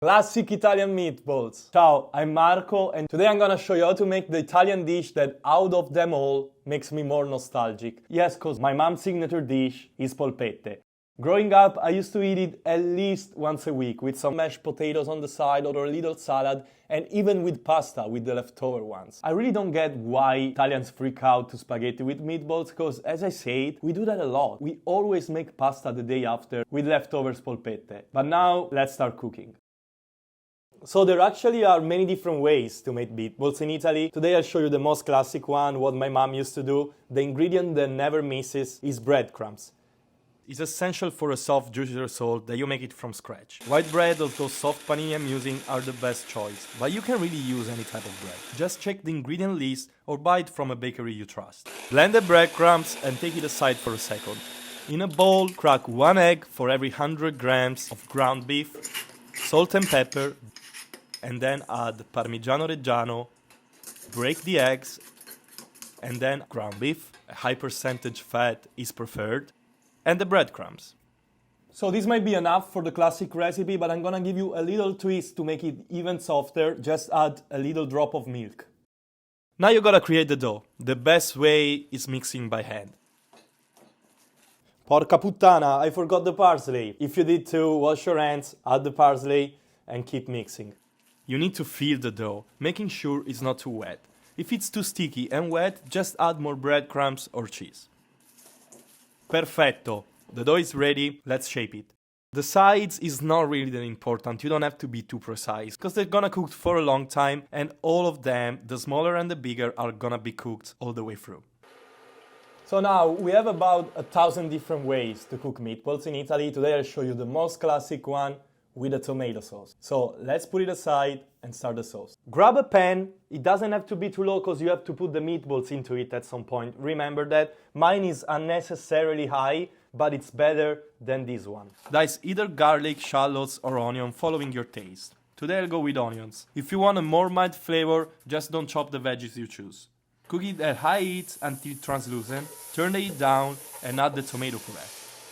Classic Italian meatballs. Ciao, I'm Marco and today I'm gonna show you how to make the Italian dish that out of them all makes me more nostalgic. Yes, cause my mom's signature dish is polpette. Growing up, I used to eat it at least once a week with some mashed potatoes on the side or a little salad and even with pasta with the leftover ones. I really don't get why Italians freak out to spaghetti with meatballs because, as I said, we do that a lot. We always make pasta the day after with leftovers polpette. But now, let's start cooking. So there actually are many different ways to make meatballs in Italy. Today I'll show you the most classic one, what my mom used to do. The ingredient that never misses is breadcrumbs. It's essential for a soft, juicy result that you make it from scratch. White bread or those soft panini I'm using are the best choice, but you can really use any type of bread. Just check the ingredient list or buy it from a bakery you trust. Blend the breadcrumbs and take it aside for a second. In a bowl, crack 1 egg for every 100 grams of ground beef, salt and pepper, and then add Parmigiano Reggiano, break the eggs, and then ground beef, a high percentage fat is preferred, and the breadcrumbs. So this might be enough for the classic recipe, but I'm gonna give you a little twist to make it even softer. Just add a little drop of milk. Now you gotta create the dough. The best way is mixing by hand. Porca puttana, I forgot the parsley. If you did too, wash your hands, add the parsley, and keep mixing. You need to feel the dough, making sure it's not too wet. If it's too sticky and wet, just add more breadcrumbs or cheese. Perfetto! The dough is ready, let's shape it. The sides is not really that important, you don't have to be too precise, because they're gonna cook for a long time and all of them, the smaller and the bigger, are gonna be cooked all the way through. So now, we have about 1,000 different ways to cook meatballs in Italy. Today I'll show you the most classic one, with a tomato sauce. So let's put it aside and start the sauce. Grab a pan. It doesn't have to be too low because you have to put the meatballs into it at some point. Remember that. Mine is unnecessarily high, but it's better than this one. Dice either garlic, shallots or onion following your taste. Today I'll go with onions. If you want a more mild flavor, just don't chop the veggies you choose. Cook it at high heat until translucent, turn the heat down and add the tomato puree.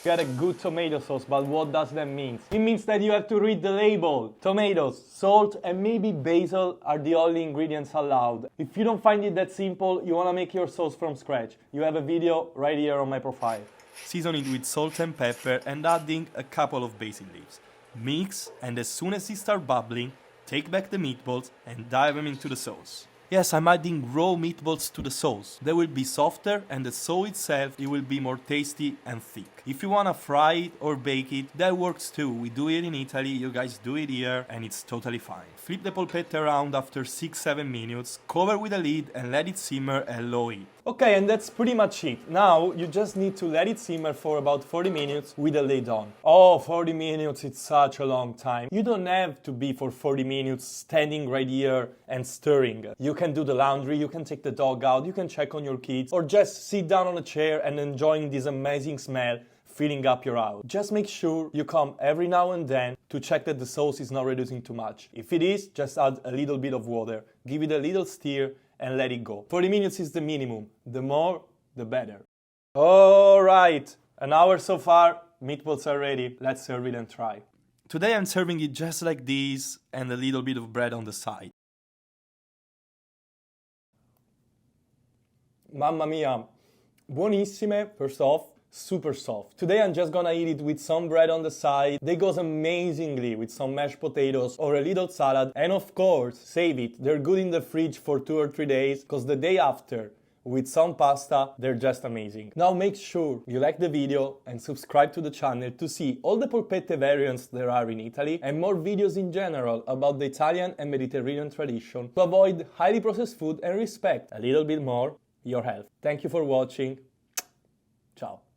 Get a good tomato sauce, but what does that mean? It means that you have to read the label. Tomatoes, salt, and maybe basil are the only ingredients allowed. If you don't find it that simple, you want to make your sauce from scratch. You have a video right here on my profile. Season it with salt and pepper and adding a couple of basil leaves. Mix, and as soon as it starts bubbling, take back the meatballs and dive them into the sauce. Yes, I'm adding raw meatballs to the sauce. They will be softer and the sauce itself, it will be more tasty and thick. If you wanna fry it or bake it, that works too. We do it in Italy, you guys do it here, and it's totally fine. Flip the polpette around after 6-7 minutes, cover with a lid and let it simmer at low heat. Okay, and that's pretty much it. Now, you just need to let it simmer for about 40 minutes with the lid on. Oh, 40 minutes, it's such a long time. You don't have to be for 40 minutes standing right here and stirring. You can do the laundry, you can take the dog out, you can check on your kids, or just sit down on a chair and enjoying this amazing smell filling up your house. Just make sure you come every now and then to check that the sauce is not reducing too much. If it is, just add a little bit of water, give it a little stir, and let it go. 40 minutes is the minimum. The more, the better. Alright, an hour so far, meatballs are ready. Let's serve it and try. Today I'm serving it just like this and a little bit of bread on the side. Mamma mia, buonissime, first off, super soft. Today I'm just gonna eat it with some bread on the side. They goes amazingly with some mashed potatoes or a little salad. And of course, save it. They're good in the fridge for 2 or 3 days because the day after, with some pasta, they're just amazing. Now make sure you like the video and subscribe to the channel to see all the polpette variants there are in Italy and more videos in general about the Italian and Mediterranean tradition to avoid highly processed food and respect a little bit more your health. Thank you for watching. Ciao.